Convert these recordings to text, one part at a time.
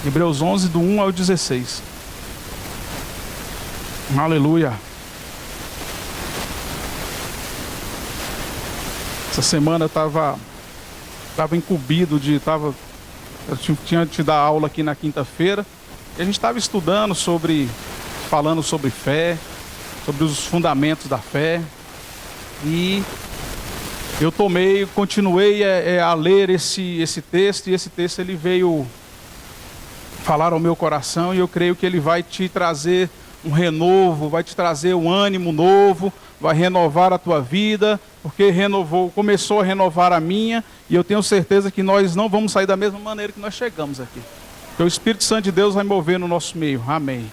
Hebreus 11, do 1 ao 16. Aleluia. Essa semana eu estava incumbido eu tinha de dar aula aqui na quinta-feira, e a gente estava estudando falando sobre fé, sobre os fundamentos da fé, e eu continuei a ler esse texto, e esse texto ele veio falar ao meu coração, e eu creio que ele vai te trazer um renovo, vai te trazer um ânimo novo, vai renovar a tua vida, porque começou a renovar a minha, e eu tenho certeza que nós não vamos sair da mesma maneira que nós chegamos aqui. Porque o Espírito Santo de Deus vai mover no nosso meio. Amém.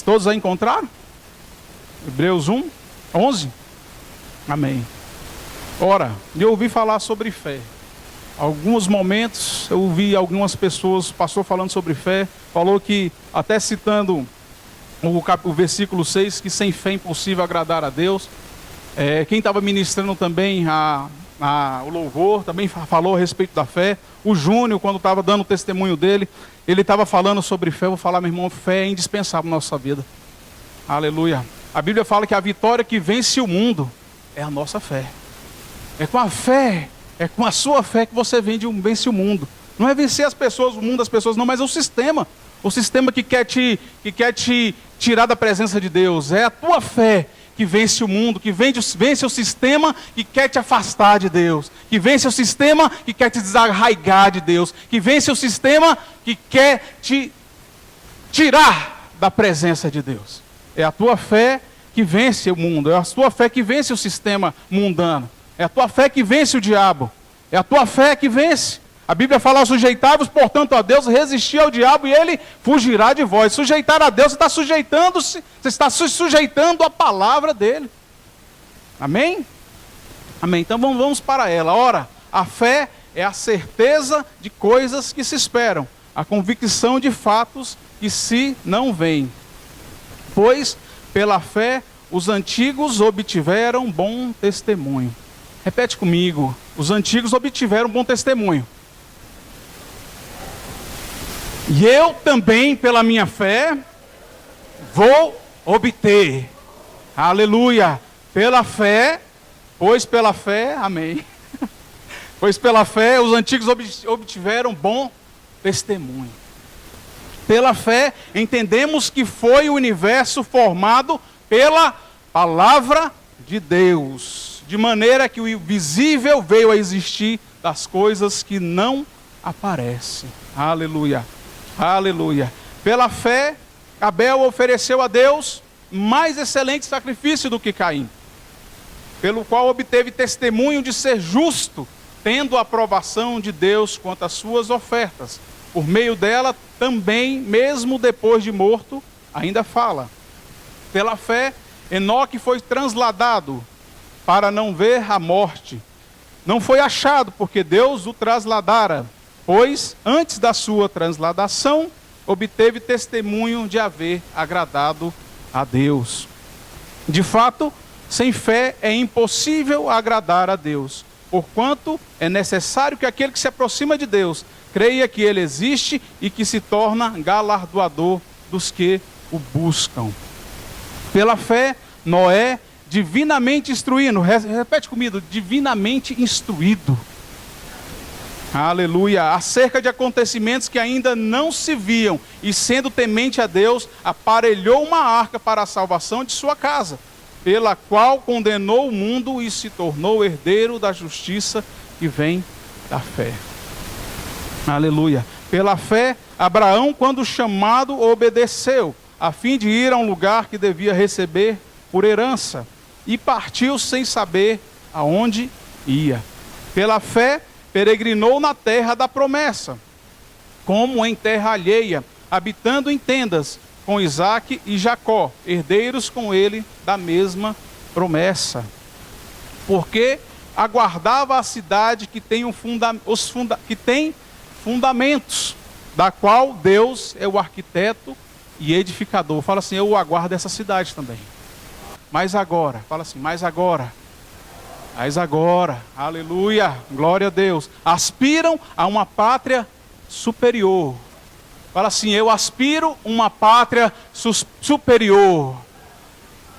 Todos já encontraram? Hebreus 11? Amém. Ora, eu ouvi falar sobre fé. Alguns momentos eu ouvi algumas pessoas, pastor falando sobre fé, falou que, até citando o versículo 6, que sem fé é impossível agradar a Deus. Quem estava ministrando também o louvor, também falou a respeito da fé. O Júnior, quando estava dando o testemunho dele, ele estava falando sobre fé. Eu vou falar, meu irmão, fé é indispensável na nossa vida. Aleluia. A Bíblia fala que a vitória que vence o mundo é a nossa fé. É com a fé, é com a sua fé que você vence o mundo. Não é vencer as pessoas, o mundo das pessoas, não, mas é o sistema. O sistema que quer te tirar da presença de Deus. É a tua fé que vence o mundo, que vence o sistema que quer te afastar de Deus, que vence o sistema que quer te desarraigar de Deus, que vence o sistema que quer te tirar da presença de Deus. É a tua fé que vence o mundo, é a tua fé que vence o sistema mundano, é a tua fé que vence o diabo, é a tua fé que vence. A Bíblia fala: sujeitai-vos, portanto, a Deus, resistir ao diabo e ele fugirá de vós. Sujeitar a Deus, você está se sujeitando à palavra dele. Amém? Amém. Então vamos para ela. Ora, a fé é a certeza de coisas que se esperam, a convicção de fatos que se não veem. Pois, pela fé, os antigos obtiveram bom testemunho. Repete comigo: os antigos obtiveram bom testemunho. E eu também, pela minha fé, vou obter. Aleluia. Pela fé, amém. Pois pela fé, os antigos obtiveram bom testemunho. Pela fé, entendemos que foi o universo formado pela palavra de Deus, de maneira que o visível veio a existir das coisas que não aparecem. Aleluia. Aleluia. Pela fé, Abel ofereceu a Deus mais excelente sacrifício do que Caim, pelo qual obteve testemunho de ser justo, tendo a aprovação de Deus quanto às suas ofertas. Por meio dela, também, mesmo depois de morto, ainda fala. Pela fé, Enoque foi transladado para não ver a morte. Não foi achado, porque Deus o trasladara, pois, antes da sua transladação, obteve testemunho de haver agradado a Deus. De fato, sem fé é impossível agradar a Deus, porquanto é necessário que aquele que se aproxima de Deus creia que Ele existe e que se torna galardoador dos que o buscam. Pela fé, Noé, divinamente instruído, repete comigo, divinamente instruído. Aleluia, acerca de acontecimentos que ainda não se viam, e sendo temente a Deus, aparelhou uma arca para a salvação de sua casa, pela qual condenou o mundo e se tornou herdeiro da justiça que vem da fé. Aleluia. Pela fé, Abraão, quando chamado, obedeceu, a fim de ir a um lugar que devia receber por herança, e partiu sem saber aonde ia. Pela fé, peregrinou na terra da promessa, como em terra alheia, habitando em tendas com Isaque e Jacó, herdeiros com ele da mesma promessa. Porque aguardava a cidade que tem, fundamentos, da qual Deus é o arquiteto e edificador. Fala assim: eu aguardo essa cidade também. Mas agora, fala assim, mas agora, aleluia, glória a Deus, aspiram a uma pátria superior, Fala assim: eu aspiro uma pátria superior.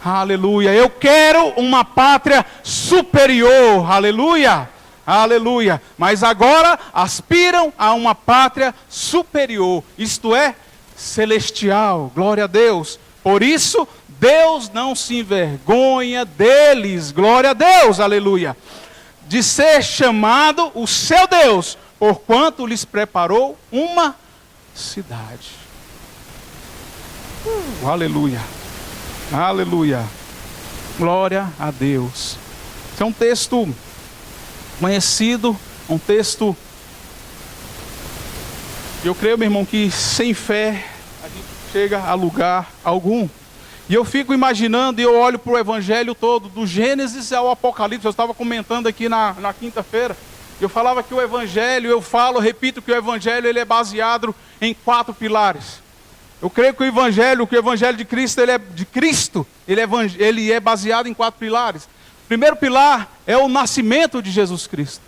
Aleluia. Eu quero uma pátria superior. Aleluia. Aleluia. Mas agora aspiram a uma pátria superior. Isto é, celestial. Glória a Deus. Por isso, Deus não se envergonha deles. Glória a Deus. Aleluia. De ser chamado o seu Deus, porquanto lhes preparou uma cidade. Aleluia. Aleluia. Glória a Deus. Esse é um texto conhecido, um texto, eu creio, meu irmão, que sem fé a gente chega a lugar algum. E eu fico imaginando, e eu olho para o evangelho todo, do Gênesis ao Apocalipse. Eu estava comentando aqui na quinta-feira, eu falava que o evangelho, repito que o evangelho ele é baseado em 4 pilares. Eu creio que o evangelho de Cristo, ele é baseado em 4 pilares. O primeiro pilar é o nascimento de Jesus Cristo.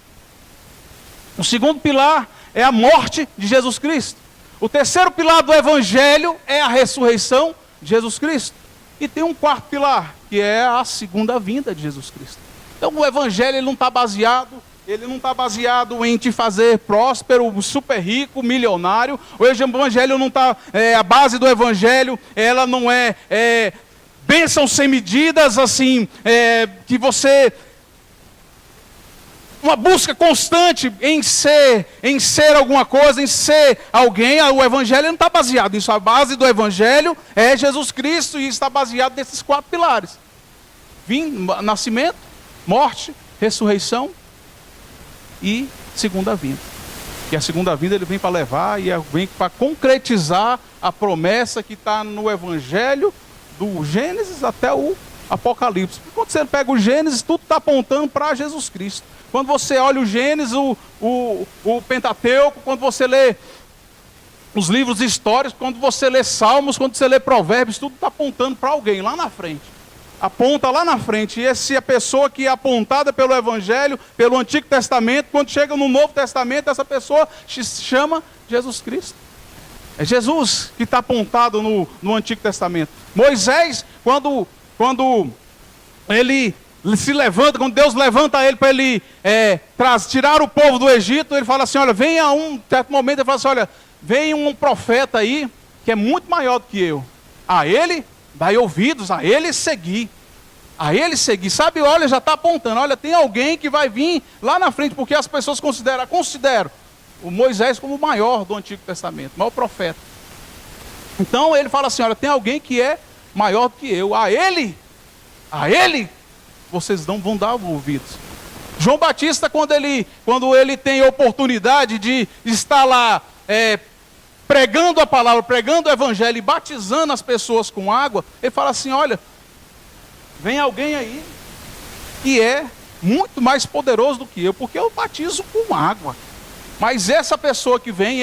O segundo pilar é a morte de Jesus Cristo. O terceiro pilar do evangelho é a ressurreição de Jesus Cristo. E tem um quarto pilar, que é a segunda vinda de Jesus Cristo. Então o evangelho ele não está baseado em te fazer próspero, super rico, milionário. O evangelho não está, a base do evangelho, ela não é bênçãos sem medidas, assim, que você, uma busca constante em ser alguma coisa, em ser alguém. O evangelho não está baseado nisso. A base do evangelho é Jesus Cristo e está baseado nesses 4 pilares: nascimento, morte, ressurreição e segunda vinda. Que a segunda vinda ele vem para levar e vem para concretizar a promessa que está no evangelho do Gênesis até o Apocalipse. Porque quando você pega o Gênesis, tudo está apontando para Jesus Cristo. Quando você olha o Gênesis, o Pentateuco, quando você lê os livros históricos, quando você lê Salmos, quando você lê Provérbios, tudo está apontando para alguém lá na frente. Aponta lá na frente. E essa é a pessoa que é apontada pelo Evangelho, pelo Antigo Testamento. Quando chega no Novo Testamento, essa pessoa se chama Jesus Cristo. É Jesus que está apontado no Antigo Testamento. Moisés, quando ele se levanta, quando Deus levanta ele para ele tirar o povo do Egito, ele fala assim: olha, certo momento ele fala assim: olha, vem um profeta aí, que é muito maior do que eu. A ele, dai ouvidos, a ele seguir. A ele seguir. Sabe, olha, já está apontando. Olha, tem alguém que vai vir lá na frente, porque as pessoas consideram o Moisés como o maior do Antigo Testamento, o maior profeta. Então ele fala assim: olha, tem alguém que é maior do que eu. A ele, vocês não vão dar ouvidos. João Batista, quando ele tem oportunidade de estar lá pregando a palavra, pregando o evangelho e batizando as pessoas com água, ele fala assim: olha, vem alguém aí que é muito mais poderoso do que eu, porque eu batizo com água. Mas essa pessoa que vem,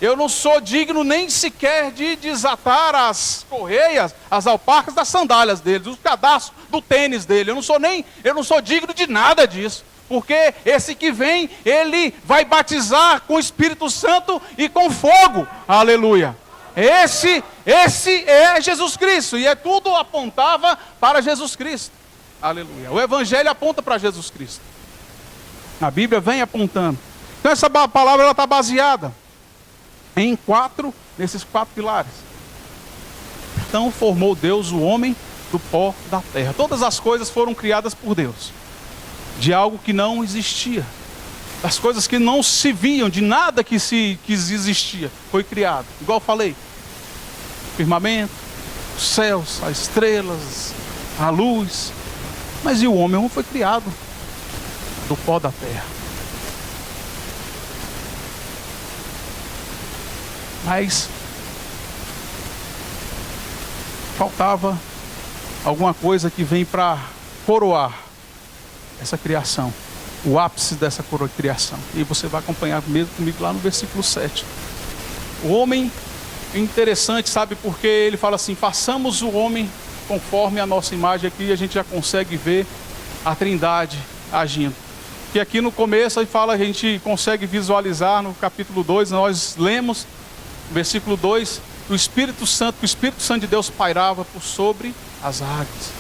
eu não sou digno nem sequer de desatar as correias, as alparcas das sandálias dele, os cadastros do tênis dele. Eu não sou digno de nada disso. Porque esse que vem, ele vai batizar com o Espírito Santo e com fogo. Aleluia. Esse é Jesus Cristo. E tudo apontava para Jesus Cristo. Aleluia. O Evangelho aponta para Jesus Cristo. A Bíblia vem apontando. Então essa palavra ela está baseada nesses 4 pilares. Então formou Deus o homem do pó da terra. Todas as coisas foram criadas por Deus. De algo que não existia. Das coisas que não se viam, de nada que existia, foi criado. Igual eu falei. O firmamento, os céus, as estrelas, a luz. Mas e o homem foi criado do pó da terra. Mas faltava alguma coisa que vem para coroar essa criação, o ápice dessa criação. E você vai acompanhar mesmo comigo lá no versículo 7. O homem é interessante, sabe, porque ele fala assim: façamos o homem conforme a nossa imagem. Aqui a gente já consegue ver a Trindade agindo. Que aqui no começo a gente consegue visualizar no capítulo 2, nós lemos versículo 2, que o Espírito Santo de Deus pairava por sobre as águas.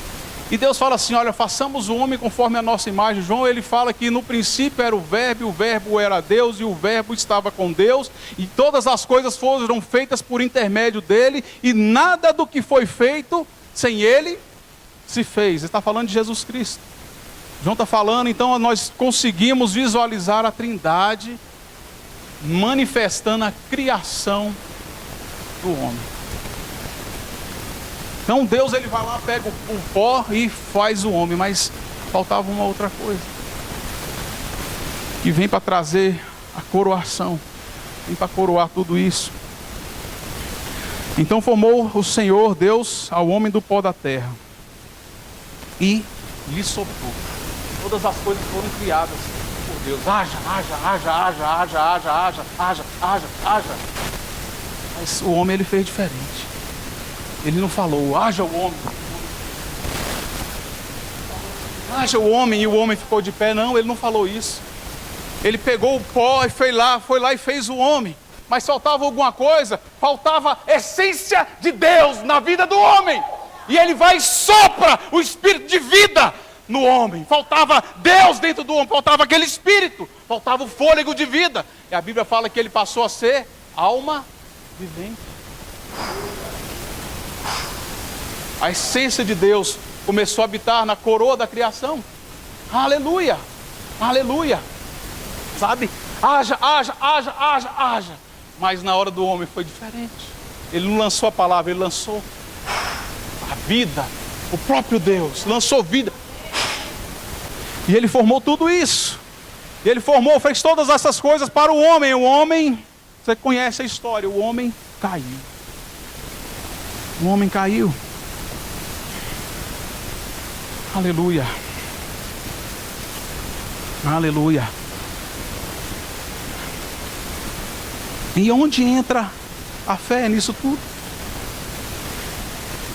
E Deus fala assim, olha, façamos o homem conforme a nossa imagem. João, ele fala que no princípio era o Verbo, e o Verbo era Deus, e o Verbo estava com Deus, e todas as coisas foram feitas por intermédio dele, e nada do que foi feito sem ele se fez. Ele está falando de Jesus Cristo. João está falando, então nós conseguimos visualizar a Trindade manifestando a criação do homem. Então Deus, ele vai lá, pega o pó e faz o homem, mas faltava uma outra coisa, que vem para trazer a coroação, vem para coroar tudo isso. Então formou o Senhor Deus ao homem do pó da terra e lhe soprou. Todas as coisas foram criadas por Deus. Haja. Mas o homem, ele fez diferente. Ele não falou, haja o homem. Haja o homem, e o homem ficou de pé. Não, ele não falou isso. Ele pegou o pó e foi lá e fez o homem. Mas faltava alguma coisa, faltava a essência de Deus na vida do homem. E ele vai e sopra o espírito de vida no homem. Faltava Deus dentro do homem, faltava aquele espírito, faltava o fôlego de vida. E a Bíblia fala que ele passou a ser alma vivente. A essência de Deus começou a habitar na coroa da criação. Aleluia, aleluia. Sabe? Haja. Mas na hora do homem foi diferente. Ele não lançou a palavra, ele lançou a vida. O próprio Deus lançou vida. E ele formou tudo isso. E ele fez todas essas coisas para o homem. O homem, você conhece a história, o homem caiu. O homem caiu. Aleluia. Aleluia. E onde entra a fé nisso tudo?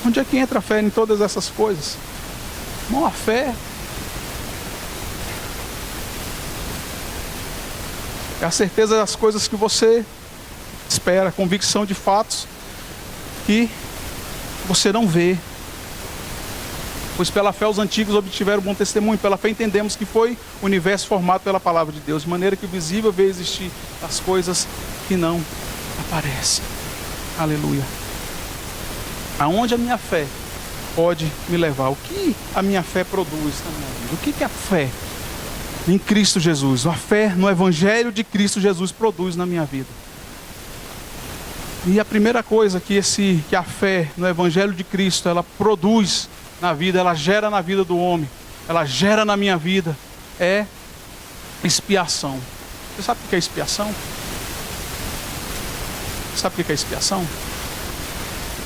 Onde é que entra a fé em todas essas coisas? Não, a fé é a certeza das coisas que você espera, a convicção de fatos que você não vê. Pois pela fé os antigos obtiveram bom testemunho. Pela fé entendemos que foi o universo formado pela palavra de Deus, de maneira que o visível vê existir as coisas que não aparecem. Aleluia. Aonde a minha fé pode me levar? O que a minha fé produz na minha vida? O que a fé em Cristo Jesus, a fé no Evangelho de Cristo Jesus produz na minha vida? E a primeira coisa que a fé no Evangelho de Cristo, ela produz na vida, ela gera na vida do homem, ela gera na minha vida, é expiação. Você sabe o que é expiação? Sabe o que é expiação?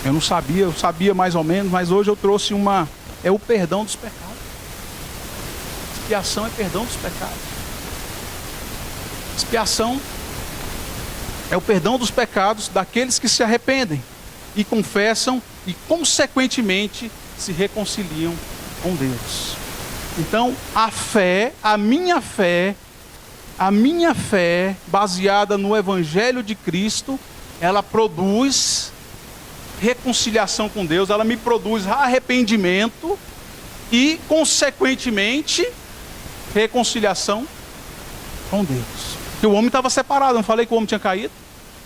Eu não sabia, eu sabia mais ou menos, mas hoje eu trouxe é o perdão dos pecados. Expiação é perdão dos pecados. Expiação é o perdão dos pecados daqueles que se arrependem e confessam e consequentemente se reconciliam com Deus. Então a minha fé baseada no Evangelho de Cristo, ela produz reconciliação com Deus, ela me produz arrependimento e consequentemente reconciliação com Deus. Porque o homem estava separado, eu não falei que o homem tinha caído?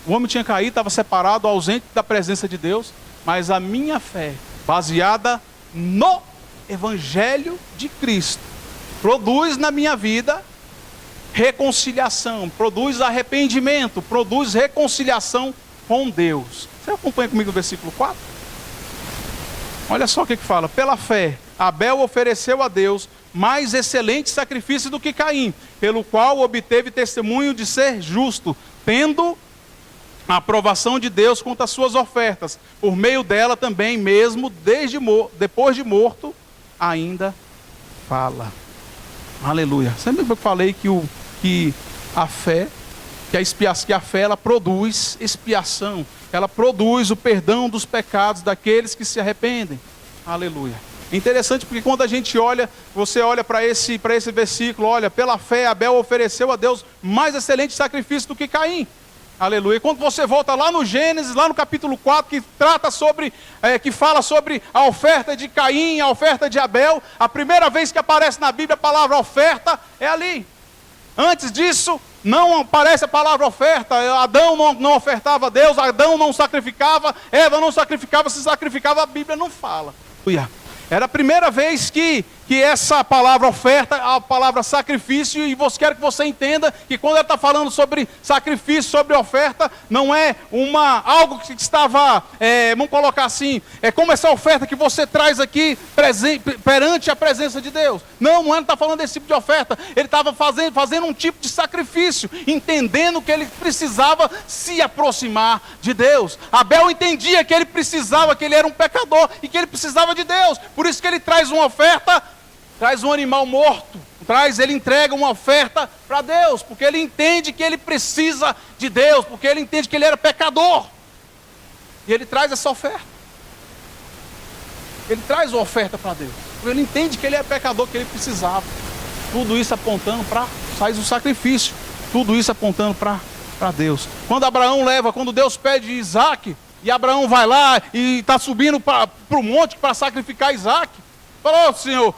O homem tinha caído, estava separado, ausente da presença de Deus, mas a minha fé, baseada no Evangelho de Cristo, produz na minha vida reconciliação, produz arrependimento, produz reconciliação com Deus. Você acompanha comigo o versículo 4? Olha só o que fala. Pela fé, Abel ofereceu a Deus mais excelente sacrifício do que Caim, pelo qual obteve testemunho de ser justo, tendo a aprovação de Deus quanto às suas ofertas. Por meio dela também, mesmo depois de morto, ainda fala. Aleluia. Sempre que eu falei que a fé ela produz expiação, ela produz o perdão dos pecados daqueles que se arrependem. Aleluia. Interessante porque quando a gente olha, você olha para esse versículo, olha, pela fé Abel ofereceu a Deus mais excelente sacrifício do que Caim. Aleluia. Quando você volta lá no Gênesis, lá no capítulo 4, que trata sobre, que fala sobre a oferta de Caim, a oferta de Abel, a primeira vez que aparece na Bíblia a palavra oferta é ali. Antes disso, não aparece a palavra oferta. Adão não ofertava a Deus, Adão não sacrificava, Eva não sacrificava, se sacrificava, a Bíblia não fala. Era a primeira vez que essa palavra oferta, a palavra sacrifício, e quero que você entenda que quando ela está falando sobre sacrifício, sobre oferta, não é algo que estava, vamos colocar assim, é como essa oferta que você traz aqui perante a presença de Deus. Não está falando desse tipo de oferta, ele estava fazendo um tipo de sacrifício, entendendo que ele precisava se aproximar de Deus. Abel entendia que ele precisava, que ele era um pecador e que ele precisava de Deus, por isso que ele traz uma oferta, traz um animal morto, ele entrega uma oferta para Deus, porque ele entende que ele precisa de Deus, porque ele entende que ele era pecador, e ele traz essa oferta, ele traz uma oferta para Deus, porque ele entende que ele é pecador, que ele precisava, tudo isso apontando para, faz o sacrifício, tudo isso apontando para Deus. Quando Deus pede Isaac, e Abraão vai lá e está subindo para o monte para sacrificar Isaac, falou, Senhor,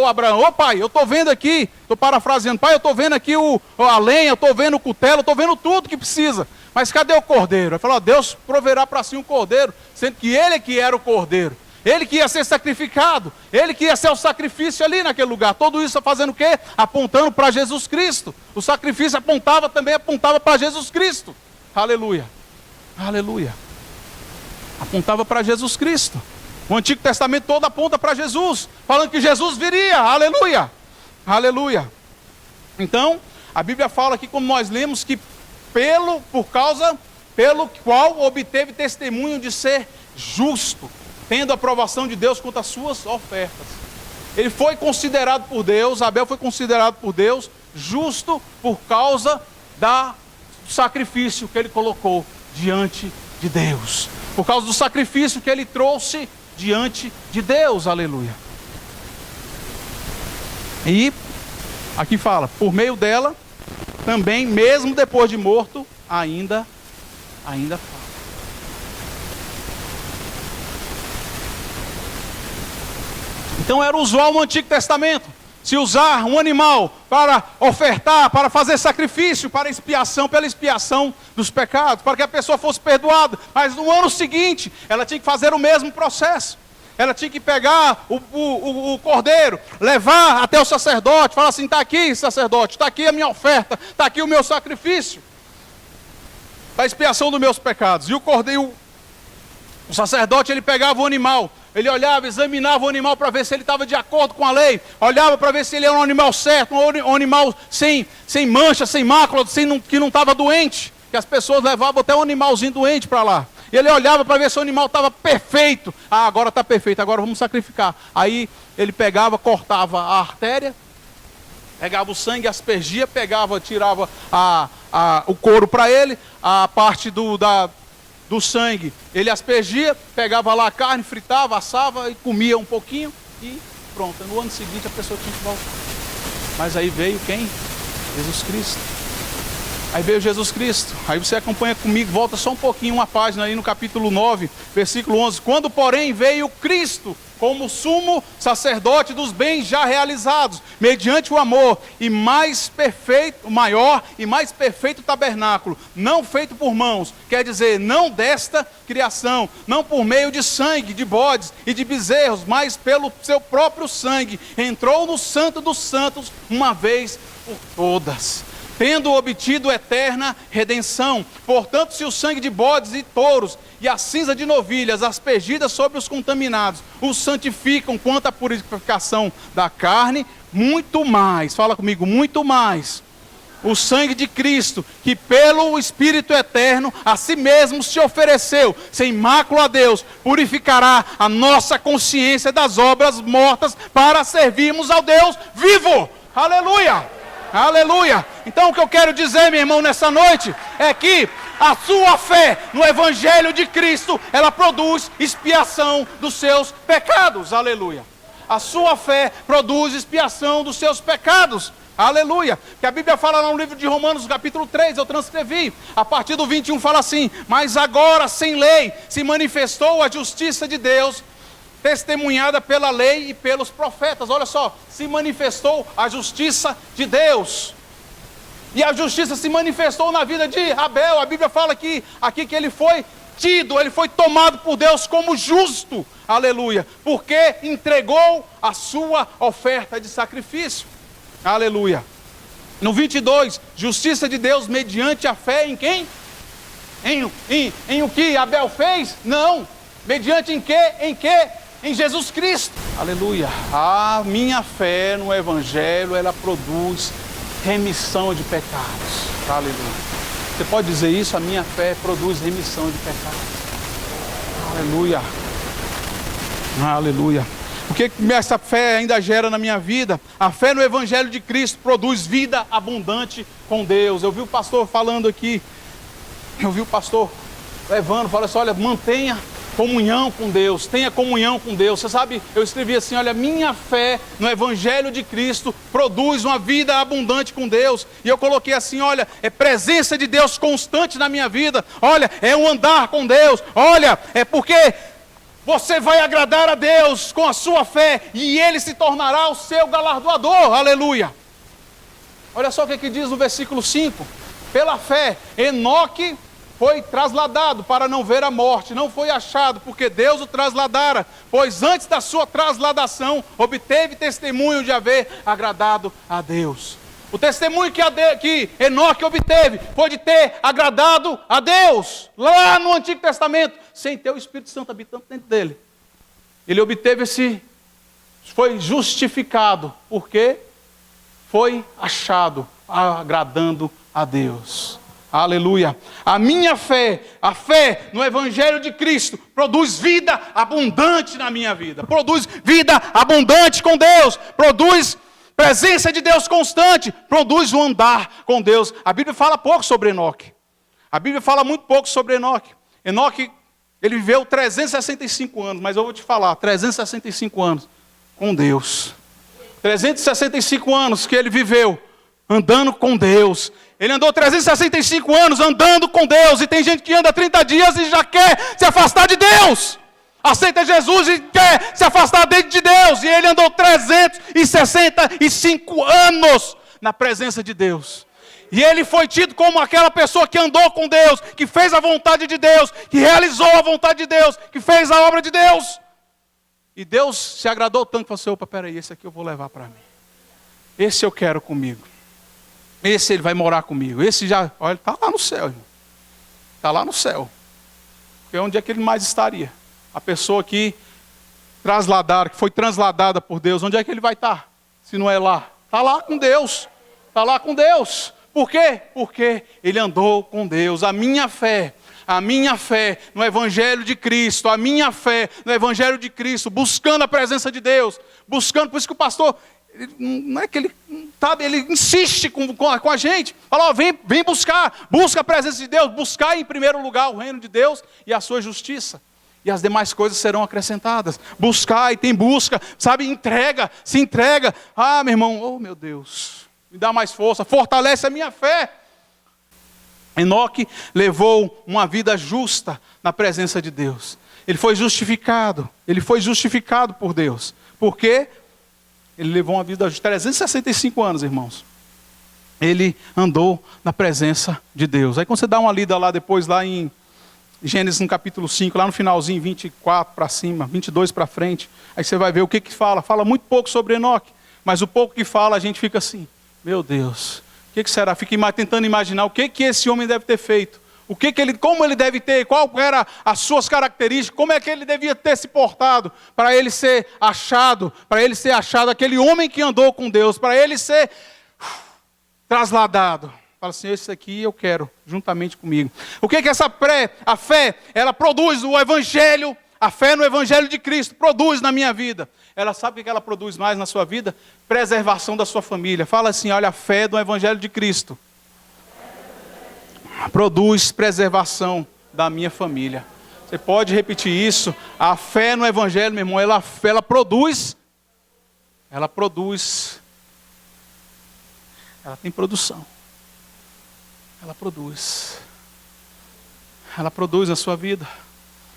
Abraão, pai, eu estou vendo aqui, estou parafraseando, pai, eu estou vendo aqui a lenha, eu estou vendo o cutelo, eu estou vendo tudo que precisa, mas cadê o cordeiro? Ele falou, Deus proverá para si um cordeiro, sendo que ele que era o cordeiro, ele que ia ser sacrificado, ele que ia ser o sacrifício ali naquele lugar, tudo isso fazendo o quê? Apontando para Jesus Cristo, o sacrifício apontava para Jesus Cristo, aleluia, aleluia, apontava para Jesus Cristo. O Antigo Testamento todo aponta para Jesus, falando que Jesus viria, aleluia, aleluia. Então, a Bíblia fala aqui, como nós lemos, que pelo qual obteve testemunho de ser justo, tendo a aprovação de Deus quanto às suas ofertas. Ele foi considerado por Deus, Abel foi considerado por Deus justo por causa do sacrifício que ele colocou diante de Deus, por causa do sacrifício que ele trouxe diante de Deus, aleluia. E aqui fala, por meio dela, também, mesmo depois de morto, ainda fala. Então era usual no Antigo Testamento se usar um animal para ofertar, para fazer sacrifício, para expiação, pela expiação dos pecados, para que a pessoa fosse perdoada. Mas no ano seguinte, ela tinha que fazer o mesmo processo. Ela tinha que pegar o cordeiro, levar até o sacerdote, falar assim, está aqui, sacerdote, está aqui a minha oferta, está aqui o meu sacrifício, para expiação dos meus pecados. E o cordeiro, o sacerdote, ele pegava o animal, ele olhava, examinava o animal para ver se ele estava de acordo com a lei, olhava para ver se ele era um animal certo, um animal sem mancha, sem mácula, que não estava doente, que as pessoas levavam até um animalzinho doente para lá. Ele olhava para ver se o animal estava perfeito. Ah, agora está perfeito, agora vamos sacrificar. Aí ele pegava, cortava a artéria, pegava o sangue, aspergia, tirava o couro para ele, a parte do sangue, ele aspergia, pegava lá a carne, fritava, assava e comia um pouquinho e pronto. No ano seguinte a pessoa tinha que voltar. Mas aí veio quem? Jesus Cristo. Aí veio Jesus Cristo. Aí você acompanha comigo, volta só um pouquinho, uma página aí no capítulo 9, versículo 11. Quando, porém, veio Cristo como sumo sacerdote dos bens já realizados, mediante o amor, e mais perfeito, maior e mais perfeito tabernáculo, não feito por mãos, quer dizer, não desta criação, não por meio de sangue, de bodes e de bezerros, mas pelo seu próprio sangue, entrou no Santo dos Santos uma vez por todas, tendo obtido eterna redenção. Portanto, se o sangue de bodes e touros e a cinza de novilhas aspergidas sobre os contaminados os santificam quanto à purificação da carne, muito mais, fala comigo, muito mais, o sangue de Cristo, que pelo Espírito eterno a si mesmo se ofereceu, sem mácula a Deus, purificará a nossa consciência das obras mortas para servirmos ao Deus vivo. Aleluia! Aleluia! Então o que eu quero dizer, meu irmão, nessa noite, é que a sua fé no Evangelho de Cristo, ela produz expiação dos seus pecados. Aleluia! A sua fé produz expiação dos seus pecados. Aleluia. Que a Bíblia fala lá no livro de Romanos, capítulo 3, eu transcrevi. A partir do 21 fala assim: mas agora sem lei se manifestou a justiça de Deus, testemunhada pela lei e pelos profetas. Olha só, se manifestou a justiça de Deus. E a justiça se manifestou na vida de Abel. A Bíblia fala aqui que ele foi tido, ele foi tomado por Deus como justo. Aleluia. Porque entregou a sua oferta de sacrifício. Aleluia. No 22, justiça de Deus mediante a fé em quem? Em o que Abel fez? Não. Mediante em quê? Em quê? Em Jesus Cristo. Aleluia. A minha fé no Evangelho, ela produz remissão de pecados. Aleluia. Você pode dizer isso? A minha fé produz remissão de pecados. Aleluia. Aleluia. O que essa fé ainda gera na minha vida? A fé no Evangelho de Cristo produz vida abundante com Deus. Eu vi o pastor falando aqui, eu vi o pastor levando, falando assim: olha, mantenha comunhão com Deus, tenha comunhão com Deus. Você sabe, eu escrevi assim: olha, minha fé no Evangelho de Cristo produz uma vida abundante com Deus. E eu coloquei assim: olha, é presença de Deus constante na minha vida. Olha, é um andar com Deus. Olha, é porque você vai agradar a Deus com a sua fé e Ele se tornará o seu galardoador. Aleluia. Olha só o que diz no versículo 5. Pela fé, Enoque foi trasladado para não ver a morte, não foi achado, porque Deus o trasladara, pois antes da sua trasladação, obteve testemunho de haver agradado a Deus. O testemunho que Enoque obteve foi de ter agradado a Deus, lá no Antigo Testamento, sem ter o Espírito Santo habitando dentro dele. Ele obteve foi justificado, porque foi achado agradando a Deus. Aleluia. A minha fé, a fé no Evangelho de Cristo, produz vida abundante na minha vida. Produz vida abundante com Deus. Produz presença de Deus constante. Produz o andar com Deus. A Bíblia fala pouco sobre Enoque. A Bíblia fala muito pouco sobre Enoque. Enoque, ele viveu 365 anos, mas eu vou te falar, 365 anos com Deus. 365 anos que ele viveu andando com Deus. Ele andou 365 anos andando com Deus. E tem gente que anda 30 dias e já quer se afastar de Deus. Aceita Jesus e quer se afastar de Deus. E ele andou 365 anos na presença de Deus. E ele foi tido como aquela pessoa que andou com Deus, que fez a vontade de Deus, que realizou a vontade de Deus, que fez a obra de Deus. E Deus se agradou tanto que falou assim: opa, peraí, esse aqui eu vou levar para mim. Esse eu quero comigo. Esse ele vai morar comigo. Esse já, olha, está lá no céu, irmão. Está lá no céu. Porque onde é que ele mais estaria? A pessoa que foi transladada por Deus, onde é que ele vai estar? Se não é lá. Está lá com Deus. Está lá com Deus. Por quê? Porque ele andou com Deus. A minha fé no Evangelho de Cristo, a minha fé no Evangelho de Cristo, buscando a presença de Deus, buscando, por isso que o pastor, não é que ele, sabe, ele insiste com a gente, fala: ó, vem busca a presença de Deus, buscar em primeiro lugar o reino de Deus e a sua justiça, e as demais coisas serão acrescentadas. Buscar e tem busca, sabe, se entrega. Ah, meu irmão, oh meu Deus, me dá mais força, fortalece a minha fé. Enoque levou uma vida justa na presença de Deus. Ele foi justificado por Deus. Por quê? Ele levou uma vida de 365 anos, irmãos. Ele andou na presença de Deus. Aí quando você dá uma lida lá depois, lá em Gênesis no capítulo 5, lá no finalzinho, 24 para cima, 22 para frente, aí você vai ver o que fala. Fala muito pouco sobre Enoque, mas o pouco que fala a gente fica assim: meu Deus, o que será? Fica tentando imaginar o que esse homem deve ter feito. Como ele deve ter, qual eram as suas características, como é que ele devia ter se portado para ele ser achado, aquele homem que andou com Deus, para ele ser trasladado. Fala assim: esse aqui eu quero, juntamente comigo. O que a fé, ela produz o Evangelho, a fé no Evangelho de Cristo, produz na minha vida. Ela sabe o que ela produz mais na sua vida? Preservação da sua família. Fala assim: olha, a fé do Evangelho de Cristo produz preservação da minha família. Você pode repetir isso? A fé no Evangelho, meu irmão, ela produz ela tem produção. Ela produz. Ela produz na sua vida.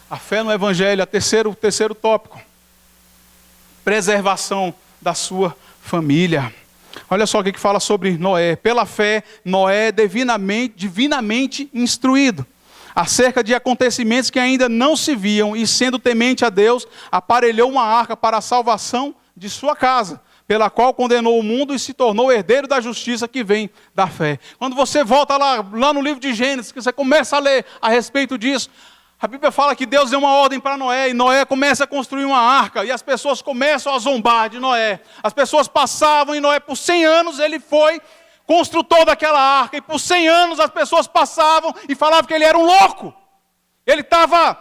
A fé no Evangelho, o terceiro tópico. Preservação da sua família. Olha só o que fala sobre Noé. Pela fé, Noé é divinamente instruído acerca de acontecimentos que ainda não se viam, e sendo temente a Deus, aparelhou uma arca para a salvação de sua casa, pela qual condenou o mundo e se tornou herdeiro da justiça que vem da fé. Quando você volta lá no livro de Gênesis, que você começa a ler a respeito disso, a Bíblia fala que Deus deu uma ordem para Noé, e Noé começa a construir uma arca, e as pessoas começam a zombar de Noé. As pessoas passavam, e Noé, por 100 anos, ele foi construtor daquela arca, e por 100 anos as pessoas passavam e falavam que ele era um louco. Ele estava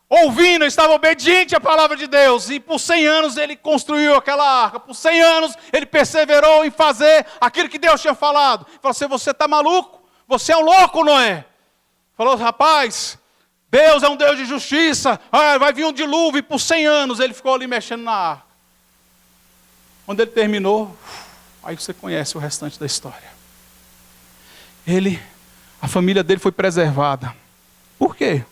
ouvindo, estava obediente à palavra de Deus, e por 100 anos ele construiu aquela arca. Por 100 anos ele perseverou em fazer aquilo que Deus tinha falado. Falou assim: você está maluco? Você é um louco, Noé. Falou: rapaz, Deus é um Deus de justiça, vai vir um dilúvio. E por 100 anos ele ficou ali mexendo na arca. Quando ele terminou, aí você conhece o restante da história. A família dele foi preservada. Por quê?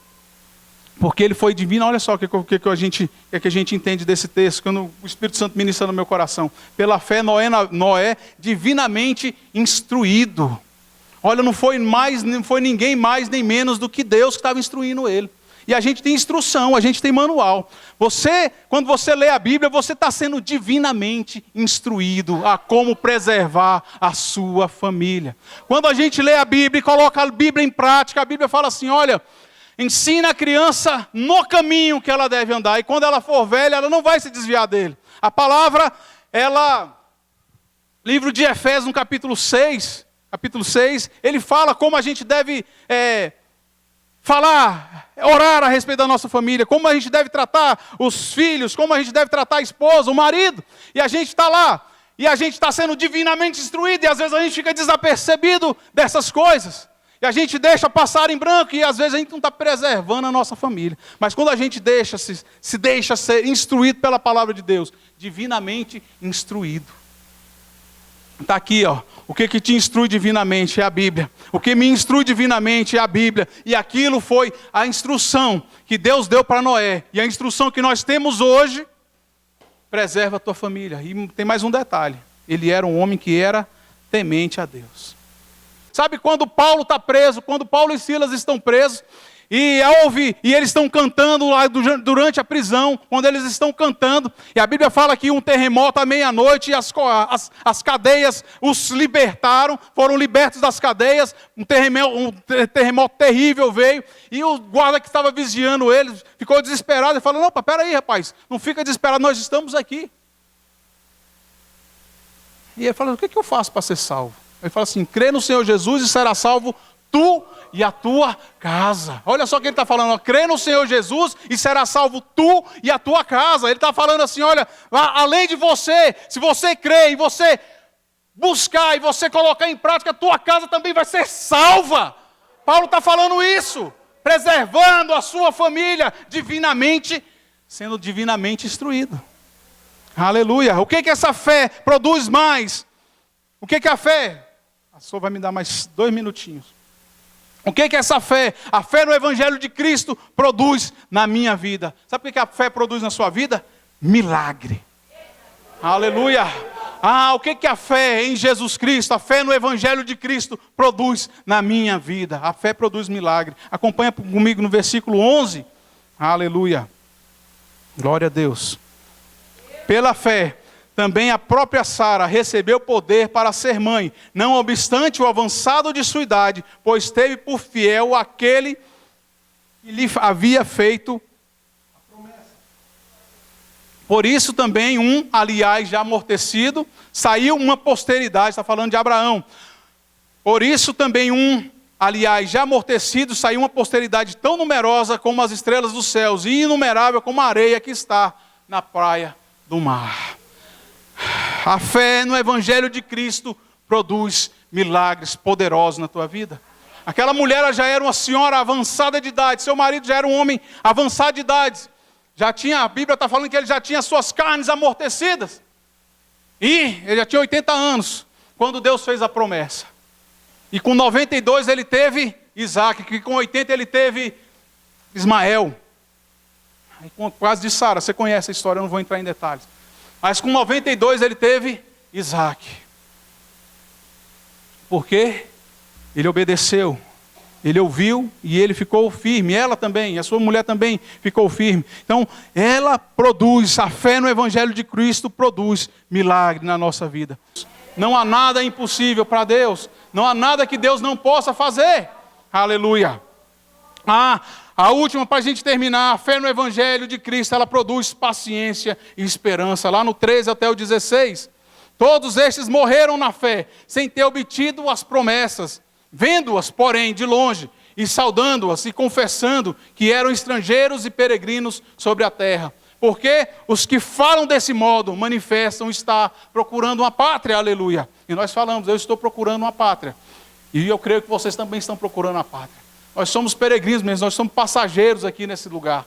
Porque ele foi divino. Olha só o que a gente entende desse texto, quando o Espírito Santo ministra no meu coração. Pela fé, Noé divinamente instruído. Olha, não foi ninguém mais nem menos do que Deus que estava instruindo ele. E a gente tem instrução, a gente tem manual. Quando você lê a Bíblia, você está sendo divinamente instruído a como preservar a sua família. Quando a gente lê a Bíblia e coloca a Bíblia em prática, a Bíblia fala assim: olha, ensina a criança no caminho que ela deve andar, e quando ela for velha, ela não vai se desviar dele. A palavra, livro de Efésios, no capítulo 6, ele fala como a gente deve orar a respeito da nossa família, como a gente deve tratar os filhos, como a gente deve tratar a esposa, o marido, e a gente está lá, e a gente está sendo divinamente instruído, e às vezes a gente fica desapercebido dessas coisas, e a gente deixa passar em branco, e às vezes a gente não está preservando a nossa família. Mas quando a gente se deixa ser instruído pela palavra de Deus, divinamente instruído. Está aqui, ó. O que te instrui divinamente é a Bíblia. O que me instrui divinamente é a Bíblia. E aquilo foi a instrução que Deus deu para Noé. E a instrução que nós temos hoje, preserva a tua família. E tem mais um detalhe. Ele era um homem que era temente a Deus. Sabe quando Paulo está preso, quando Paulo e Silas estão presos, e eles estão cantando lá durante a prisão, quando eles estão cantando, e a Bíblia fala que um terremoto à meia-noite, e as cadeias os libertaram, foram libertos das cadeias, um terremoto terrível veio, e o guarda que estava vigiando eles ficou desesperado, e falou: não, peraí, rapaz, não fica desesperado, nós estamos aqui. E ele falou: o que eu faço para ser salvo? Ele fala assim: crê no Senhor Jesus e será salvo tu e a tua casa. Olha só o que ele está falando: crê no Senhor Jesus e será salvo tu e a tua casa. Ele está falando assim: olha, além de você, se você crê e você buscar e você colocar em prática, a tua casa também vai ser salva. Paulo está falando isso, preservando a sua família, sendo divinamente instruído. Aleluia. O que essa fé produz mais? O que a fé? A senhora vai me dar mais 2 minutinhos. O que essa fé, a fé no Evangelho de Cristo, produz na minha vida? Sabe o que a fé produz na sua vida? Milagre. Aleluia. O que a fé em Jesus Cristo, a fé no Evangelho de Cristo produz na minha vida? A fé produz milagre. Acompanha comigo no versículo 11. Aleluia. Glória a Deus. Pela fé, também a própria Sara recebeu poder para ser mãe, não obstante o avançado de sua idade, pois teve por fiel aquele que lhe havia feito a promessa. Por isso também aliás, já amortecido, saiu uma posteridade, está falando de Abraão. Por isso também aliás, já amortecido, saiu uma posteridade tão numerosa como as estrelas dos céus, e inumerável como a areia que está na praia do mar. A fé no Evangelho de Cristo produz milagres poderosos na tua vida. Aquela mulher, ela já era uma senhora avançada de idade, seu marido já era um homem avançado de idade. A Bíblia está falando que ele já tinha suas carnes amortecidas. E ele já tinha 80 anos. quando Deus fez a promessa. E com 92 ele teve Isaac, que com 80 ele teve Ismael. Aí, quase de Sara, você conhece a história, eu não vou entrar em detalhes. Mas com 92 ele teve Isaac. Por quê? Ele obedeceu. Ele ouviu e ele ficou firme. Ela também, a sua mulher também ficou firme. Então, ela produz, a fé no Evangelho de Cristo produz milagre na nossa vida. Não há nada impossível para Deus. Não há nada que Deus não possa fazer. Aleluia. A última, para a gente terminar, a fé no Evangelho de Cristo, ela produz paciência e esperança. Lá no 13 até o 16. Todos estes morreram na fé, sem ter obtido as promessas. Vendo-as, porém, de longe, e saudando-as e confessando que eram estrangeiros e peregrinos sobre a terra. Porque os que falam desse modo manifestam estar procurando uma pátria, aleluia. E nós falamos, eu estou procurando uma pátria. E eu creio que vocês também estão procurando a pátria. Nós somos peregrinos mesmo, nós somos passageiros aqui nesse lugar.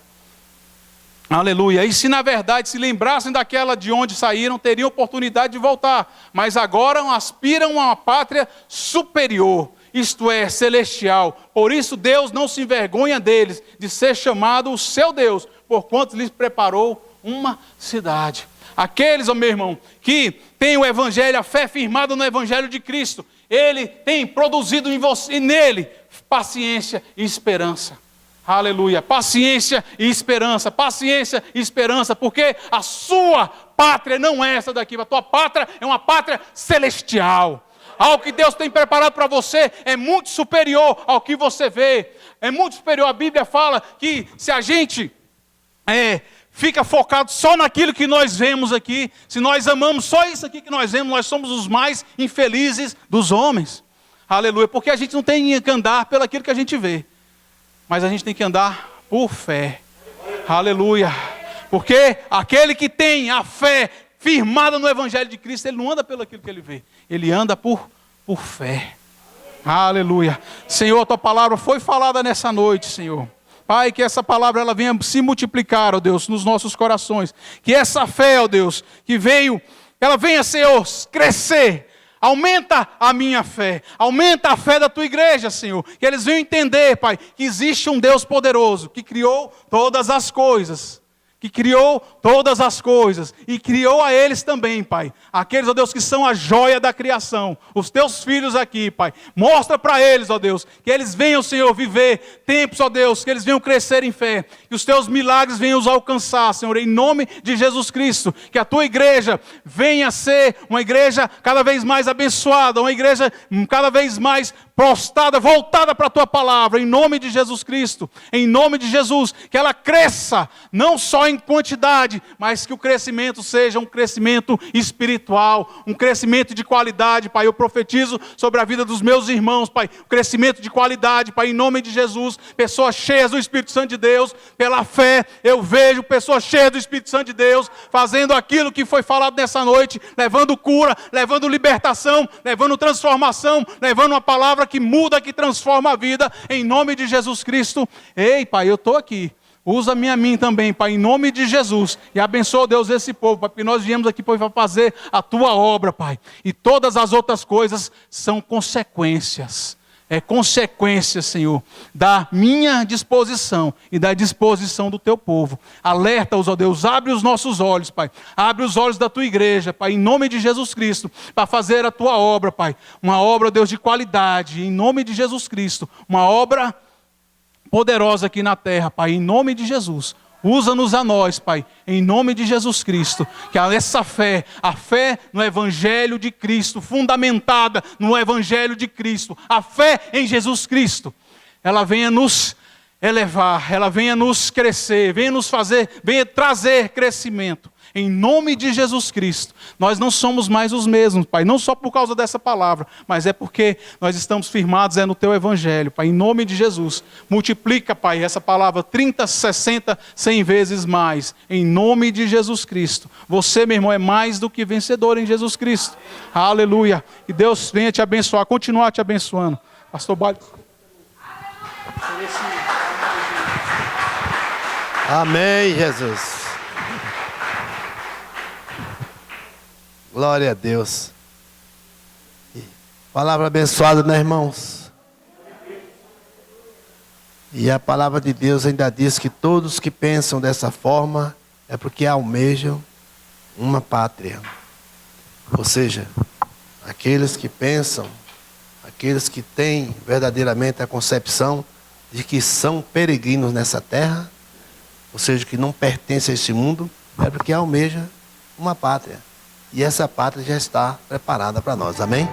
Aleluia. E se na verdade se lembrassem daquela de onde saíram, teriam oportunidade de voltar. Mas agora aspiram a uma pátria superior. Isto é, celestial. Por isso Deus não se envergonha deles, de ser chamado o seu Deus, porquanto lhes preparou uma cidade. Aqueles, meu irmão, que têm o Evangelho, a fé firmada no Evangelho de Cristo, ele tem produzido em você, nele, paciência e esperança. Aleluia, paciência e esperança, porque a sua pátria não é essa daqui, a tua pátria é uma pátria celestial. Algo que Deus tem preparado para você é muito superior ao que você vê. É muito superior. A Bíblia fala que se a gente fica focado só naquilo que nós vemos aqui, se nós amamos só isso aqui que nós vemos, nós somos os mais infelizes dos homens. Aleluia. Porque a gente não tem que andar pelo aquilo que a gente vê, mas a gente tem que andar por fé. Aleluia. Porque aquele que tem a fé firmada no Evangelho de Cristo, ele não anda pelo aquilo que ele vê, ele anda por fé. Aleluia. Senhor, a tua palavra foi falada nessa noite, Senhor. Pai, que essa palavra ela venha se multiplicar, ó Deus, nos nossos corações. Que essa fé, ó Deus, que veio, ela venha, Senhor, crescer. Aumenta a minha fé, aumenta a fé da tua igreja, Senhor. Que eles venham entender, Pai, que existe um Deus poderoso, que criou todas as coisas. Que criou todas as coisas e criou a eles também, Pai. Aqueles, ó Deus, que são a joia da criação. Os teus filhos aqui, Pai. Mostra para eles, ó Deus, que eles venham, Senhor, viver tempos, ó Deus, que eles venham crescer em fé. Que os teus milagres venham os alcançar, Senhor, em nome de Jesus Cristo. Que a tua igreja venha ser uma igreja cada vez mais abençoada, uma igreja cada vez mais prostrada, voltada para a tua palavra, em nome de Jesus Cristo, em nome de Jesus, que ela cresça, não só em quantidade, mas que o crescimento seja um crescimento espiritual, um crescimento de qualidade, Pai. Eu profetizo sobre a vida dos meus irmãos, Pai, crescimento de qualidade, Pai, em nome de Jesus, pessoas cheias do Espírito Santo de Deus, pela fé, eu vejo pessoas cheias do Espírito Santo de Deus, fazendo aquilo que foi falado nessa noite, levando cura, levando libertação, levando transformação, levando uma palavra que muda, que transforma a vida, em nome de Jesus Cristo. Ei, Pai, eu estou aqui. Usa-me a mim também, Pai, em nome de Jesus. E abençoa, Deus, esse povo, Pai, porque nós viemos aqui para fazer a tua obra, Pai. E todas as outras coisas são consequências. É consequência, Senhor, da minha disposição e da disposição do teu povo. Alerta-os, ó Deus, abre os nossos olhos, Pai. Abre os olhos da tua igreja, Pai, em nome de Jesus Cristo, para fazer a tua obra, Pai. Uma obra, Deus, de qualidade, em nome de Jesus Cristo. Uma obra poderosa aqui na terra, Pai, em nome de Jesus. Usa-nos a nós, Pai, em nome de Jesus Cristo. Que essa fé, a fé no Evangelho de Cristo, fundamentada no Evangelho de Cristo, a fé em Jesus Cristo, ela venha nos elevar, ela venha nos crescer, venha nos fazer, venha trazer crescimento. Em nome de Jesus Cristo, nós não somos mais os mesmos, Pai, não só por causa dessa palavra, mas é porque nós estamos firmados no Teu Evangelho, Pai, em nome de Jesus. Multiplica, Pai, essa palavra 30, 60, 100 vezes mais, em nome de Jesus Cristo. Você, meu irmão, é mais do que vencedor em Jesus Cristo. Aleluia. E Deus venha te abençoar, continuar te abençoando. Pastor Baile. Amém, Jesus. Glória a Deus. Palavra abençoada, né, irmãos? E a palavra de Deus ainda diz que todos que pensam dessa forma é porque almejam uma pátria. Ou seja, aqueles que pensam, aqueles que têm verdadeiramente a concepção de que são peregrinos nessa terra, ou seja, que não pertencem a este mundo, é porque almeja uma pátria. E essa pátria já está preparada para nós, amém?